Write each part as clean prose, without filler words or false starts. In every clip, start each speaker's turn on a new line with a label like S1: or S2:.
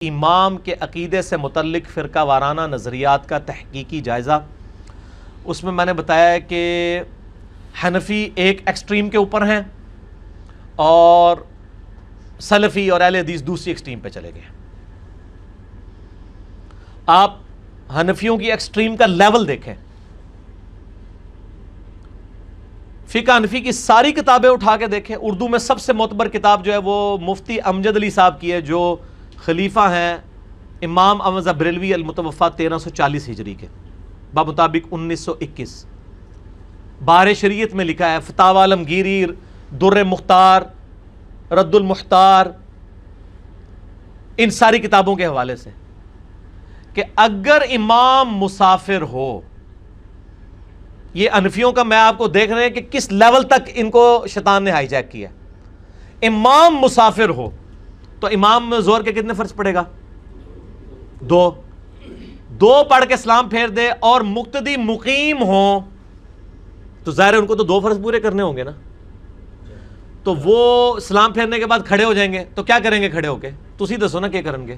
S1: امام کے عقیدے سے متعلق فرقہ وارانہ نظریات کا تحقیقی جائزہ۔ اس میں نے بتایا ہے کہ حنفی ایک ایکسٹریم کے اوپر ہیں اور سلفی اور اہل حدیث دوسری ایکسٹریم پہ چلے گئے۔ آپ حنفیوں کی ایکسٹریم کا لیول دیکھیں، فقہ حنفی کی ساری کتابیں اٹھا کے دیکھیں۔ اردو میں سب سے معتبر کتاب جو ہے وہ مفتی امجد علی صاحب کی ہے، جو خلیفہ ہیں امام احمد بریلوی المتوفی 1340 ہجری کے، بمطابق 1921۔ بار شریعت میں لکھا ہے، فتاوی عالمگیری، در مختار، رد المختار، ان ساری کتابوں کے حوالے سے، کہ اگر امام مسافر ہو، یہ حنفیوں کا میں آپ کو دیکھ رہے ہیں کہ کس لیول تک ان کو شیطان نے ہائی جیک کیا۔ امام مسافر ہو تو امام ظہر کے کتنے فرض پڑے گا؟ دو پڑھ کے سلام پھیر دے، اور مقتدی مقیم ہوں تو ظاہر ہے ان کو تو 2 فرض پورے کرنے ہوں گے نا، تو وہ سلام پھیرنے کے بعد کھڑے ہو جائیں گے تو کیا کریں گے کھڑے ہو کے؟ تسی دسو نا کیا کریں گے؟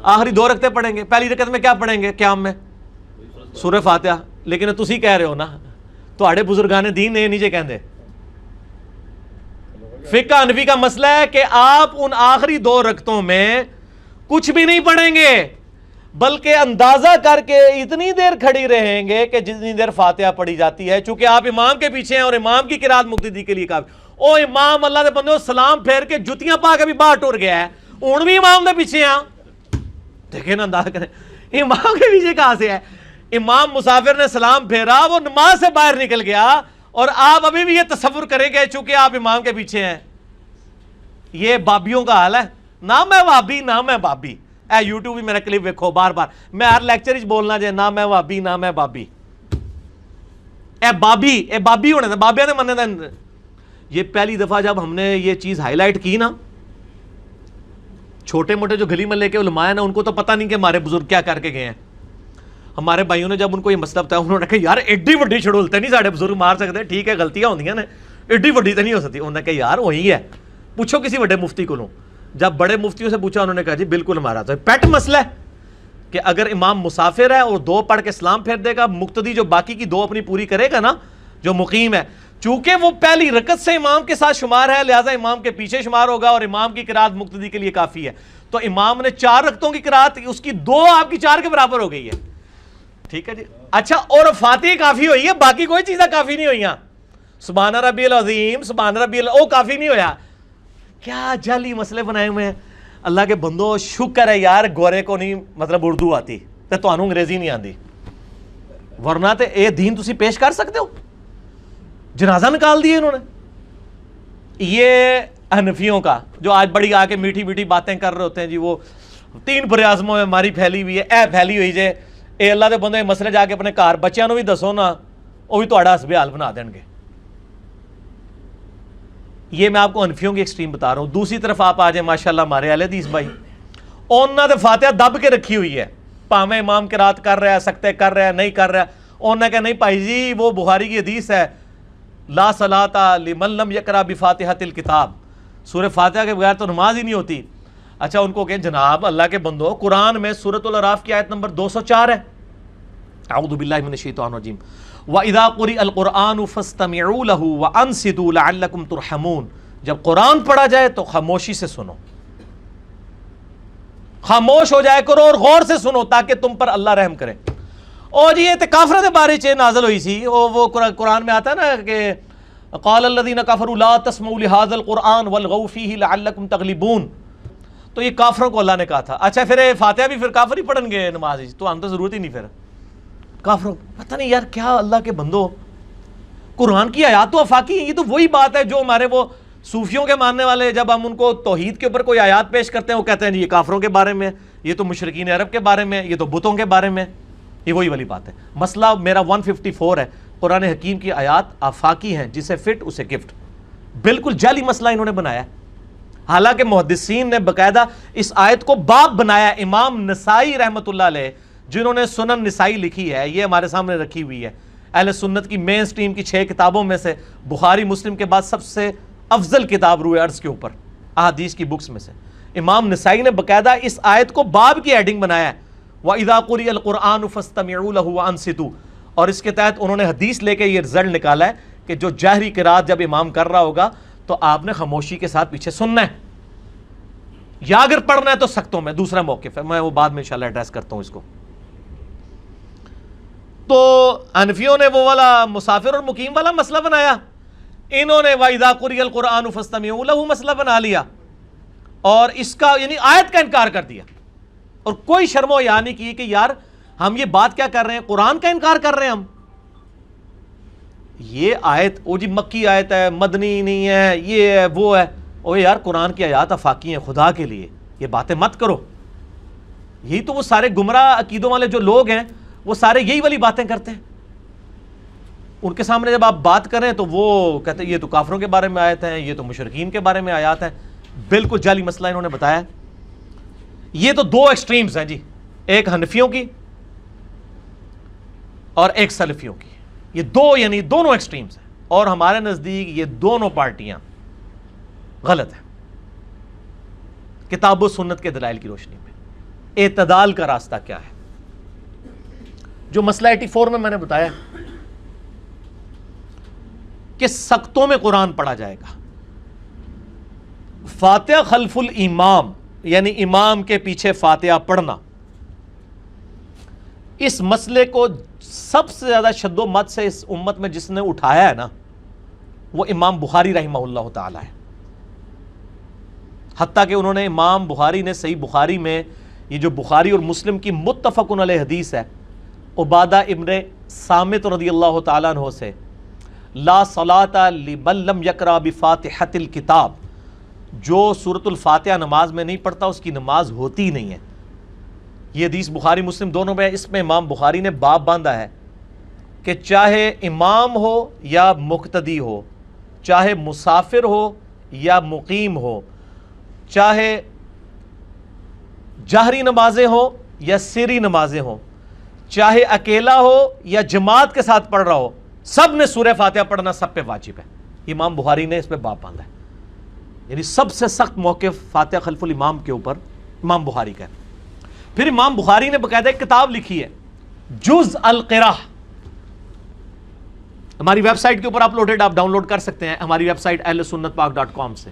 S1: آخری 2 رکعتیں پڑھیں گے، پہلی رکعت میں کیا پڑھیں گے قیام میں؟ سورہ فاتحہ۔ لیکن تسی کہہ رہے ہو نا، تہاڈے بزرگان دین نے نیچے کہندے۔ فقہ حنفی کا مسئلہ ہے کہ آپ ان آخری 2 رکعتوں میں کچھ بھی نہیں پڑھیں گے، بلکہ اندازہ کر کے اتنی دیر کھڑی رہیں گے کہ جتنی دیر فاتحہ پڑھی جاتی ہے، چونکہ آپ امام کے پیچھے ہیں اور امام کی قرات مقتدی کے لیے کافی۔ او امام اللہ دے بندے سلام پھیر کے جتیاں پا کے بھی باہر ٹر گیا ہے، ہن بھی امام دے پیچھے ہیں۔ دیکھیں نا، اندازہ کریں امام کے پیچھے کہاں سے ہے؟ امام مسافر نے سلام پھیرا، وہ نماز سے باہر نکل گیا، اور آپ ابھی بھی یہ تصور کریں گے چونکہ آپ امام کے پیچھے ہیں۔ یہ بابیوں کا حال ہے، نہ میں وابی نہ میں بابی۔ اے یوٹیوب بھی میرا کلپ ویکھو بار بار، میں ہر لیکچر وچ بولنا جائے نہ میں وابی نہ میں بابی۔ اے بابی ہونے دے، بابیاں نے مننے دے۔ یہ پہلی دفعہ جب ہم نے یہ چیز ہائی لائٹ کی نا، چھوٹے موٹے جو گلی محلے کے علماء ہیں نا، ان کو تو پتہ نہیں کہ ہمارے بزرگ کیا کر کے گئے ہیں۔ ہمارے بھائیوں نے جب ان کو یہ مسئلہ بتایا، انہوں نے کہا یار ایڈی وڈی چھڑولتے نہیں ساڈے بزرگ مار سکتے، ٹھیک ہے غلطیاں ہوندیاں نے، ایڈی وڈی تو نہیں ہو سکتی۔ انہوں نے کہا یار وہی ہے، پوچھو کسی بڑے مفتی کو۔ جب بڑے مفتیوں سے پوچھا، انہوں نے کہا جی بالکل ہمارا تو پیٹ مسئلہ ہے کہ اگر امام مسافر ہے اور 2 پڑھ کے سلام پھیر دے گا، مقتدی جو باقی کی 2 اپنی پوری کرے گا نا، جو مقیم ہے، چونکہ وہ پہلی رکعت سے امام کے ساتھ شمار ہے، لہٰذا امام کے پیچھے شمار ہوگا، اور امام کی قرات مقتدی کے لیے کافی ہے۔ تو امام نے 4 رکعتوں کی قرات، اس کی 2 آپ کی 4 کے برابر ہو گئی ہے، ٹھیک ہے جی۔ اچھا، اور فاتحہ کافی ہوئی ہے، باقی کوئی چیزیں کافی نہیں ہوئی ہیں۔ سبحان ربی العظیم، سبحان ربی او کافی نہیں ہویا۔ کیا جعلی مسئلے بنائے ہوئے ہیں۔ اللہ کے بندو، شکر ہے یار گورے کو نہیں مطلب اردو آتی تے تانوں انگریزی نہیں آتی، ورنہ تے اے دین تسی پیش کر سکتے ہو؟ جنازہ نکال دیے انہوں نے۔ یہ حنفیوں کا جو آج بڑی آ کے میٹھی میٹھی باتیں کر رہے ہوتے ہیں جی، وہ 3 بر اعظموں میں ہماری پھیلی ہوئی ہے، اے پھیلی ہوئی جے، اے اللہ دے بندے مسئلے جا کے اپنے گھر بچیاں نو بھی دسو نا، وہ بھی تہاڈا حسب حال بنا دین گے۔ یہ میں آپ کو حنفیوں کی ایکسٹریم بتا رہا ہوں۔ دوسری طرف آپ آ جائیں ماشاءاللہ ہمارے اہل حدیث بھائی، انہوں نے فاتحہ دب کے رکھی ہوئی ہے، پاویں امام قرات کر رہا ہے، سکتے کر رہا ہے، نہیں کر رہا ہے، انہوں نے کہا نہیں بھائی جی وہ بخاری کی حدیث ہے، لا صلاۃ لمن لم یقرأ بفاتحۃ الکتاب، سورہ فاتحہ کے بغیر تو نماز ہی نہیں ہوتی۔ اچھا، ان کو کہیں جناب اللہ کے بندو، قرآن میں سورۃ الاعراف کی آیت نمبر 204 ہے، اعوذ باللہ من الشیطان الرجیم، وَإِذَا قُرِئَ الْقُرْآنُ فَاسْتَمِعُوا لَهُ وَأَنصِتُوا لَعَلَّكُمْ تُرْحَمُونَ۔ جب قرآن پڑھا جائے تو خاموشی سے سنو، خاموش ہو جائے کرو اور غور سے سنو تاکہ تم پر اللہ رحم کرے۔ اور جی یہ کافروں کے بارے چ نازل ہوئی سی، وہ قرآن میں آتا ہے نا کہ قال الذین کفروا لا تسمعوا لهذا القرآن والغوا فیہ لعلکم تغلبون، تو یہ کافروں کو اللہ نے کہا تھا۔ اچھا، پھر فاتحہ بھی پھر کافر ہی پڑھن گے نماز، تو ہم تو ضرورت ہی نہیں، پھر کافروں پتہ نہیں یار کیا۔ اللہ کے بندو، قرآن کی آیات تو آفاقی ہیں، یہ تو وہی بات ہے جو ہمارے وہ صوفیوں کے ماننے والے، جب ہم ان کو توحید کے اوپر کوئی آیات پیش کرتے ہیں وہ کہتے ہیں جی یہ کافروں کے بارے میں، یہ تو مشرکین عرب کے بارے میں، یہ تو بتوں کے بارے میں۔ یہ وہی والی بات ہے۔ مسئلہ میرا 154 ہے، قرآن حکیم کی آیات آفاقی ہیں، جسے فٹ اسے گفٹ۔ بالکل جعلی مسئلہ انہوں نے بنایا، حالانکہ محدثین نے باقاعدہ اس آیت کو باب بنایا۔ امام نسائی رحمۃ اللہ علیہ جنہوں نے سنن نسائی لکھی ہے، یہ ہمارے سامنے رکھی ہوئی ہے، اہل سنت کی مین سٹریم کی 6 کتابوں میں سے بخاری مسلم کے بعد سب سے افضل کتاب روئے ارض کے اوپر احادیث کی بکس میں سے۔ امام نسائی نے باقاعدہ اس آیت کو باب کی ایڈنگ بنایا ہے، وَإِذَا قُرِئَ الْقُرْآنُ فَاسْتَمِعُوا لَهُ وَأَنصِتُوا، اور اس کے تحت انہوں نے حدیث لے کے یہ رزلٹ نکالا ہے کہ جو جہری قرات جب امام کر رہا ہوگا تو آپ نے خاموشی کے ساتھ پیچھے سننا ہے، یا اگر پڑھنا ہے تو سختوں میں، دوسرا موقف ہے، میں وہ بعد میں انشاءاللہ ایڈریس کرتا ہوں اس کو۔ تو حنفیوں نے وہ والا مسافر اور مقیم والا مسئلہ بنایا، انہوں نے وَإِذَا قُرِئَ الْقُرْآنُ فَاسْتَمِعُوا لَهُ مسئلہ بنا لیا، اور اس کا یعنی آیت کا انکار کر دیا، اور کوئی شرم و حیا نہیں کی کہ یار ہم یہ بات کیا کر رہے ہیں، قرآن کا انکار کر رہے ہیں ہم۔ یہ آیت وہ جی مکی آیت ہے، مدنی نہیں ہے، یہ ہے وہ ہے، او یار قرآن کی آیات آفاقی ہیں، خدا کے لیے یہ باتیں مت کرو۔ یہی تو وہ سارے گمراہ عقیدوں والے جو لوگ ہیں وہ سارے یہی والی باتیں کرتے ہیں، ان کے سامنے جب آپ بات کریں تو وہ کہتے ہیں یہ تو کافروں کے بارے میں آیت ہیں، یہ تو مشرکین کے بارے میں آیات ہیں، بالکل جعلی مسئلہ انہوں نے بتایا۔ یہ تو دو ایکسٹریمز ہیں جی، ایک حنفیوں کی اور ایک سلفیوں کی، یہ دو یعنی دونوں ایکسٹریمز ہیں، اور ہمارے نزدیک یہ دونوں پارٹیاں غلط ہیں کتاب و سنت کے دلائل کی روشنی میں۔ اعتدال کا راستہ کیا ہے؟ جو مسئلہ 84 میں نے بتایا کہ سختوں میں قرآن پڑھا جائے گا، فاتحہ خلف الامام یعنی امام کے پیچھے فاتحہ پڑھنا، اس مسئلے کو سب سے زیادہ شد و مت سے اس امت میں جس نے اٹھایا ہے نا، وہ امام بخاری رحمہ اللہ تعالی ہے۔ حتیٰ کہ انہوں نے امام بخاری نے صحیح بخاری میں، یہ جو بخاری اور مسلم کی متفق علیہ حدیث ہے، عبادہ ابن صامت رضی اللہ تعالیٰ عنہ سے، لا صلاۃ لمن لم یقرأ بفاتحۃ الکتاب، جو سورۃ الفاتحہ نماز میں نہیں پڑھتا اس کی نماز ہوتی نہیں ہے۔ یہ حدیث بخاری مسلم دونوں میں، اس میں امام بخاری نے باب باندھا ہے کہ چاہے امام ہو یا مقتدی ہو، چاہے مسافر ہو یا مقیم ہو، چاہے جہری نمازیں ہوں یا سری نمازیں ہوں، چاہے اکیلا ہو یا جماعت کے ساتھ پڑھ رہا ہو، سب نے سورہ فاتحہ پڑھنا سب پہ واجب ہے۔ امام بخاری نے اس پہ باب باندھا ہے، یعنی سب سے سخت موقف فاتحہ خلف الامام کے اوپر امام بخاری کا ہے۔ پھر امام بخاری نے باقاعدہ ایک کتاب لکھی ہے جز القراءہ، ہماری ویب سائٹ کے اوپر اپلوڈڈ، آپ ڈاؤن لوڈ کر سکتے ہیں ہماری ویب سائٹ اہلسنتپاک.com سے۔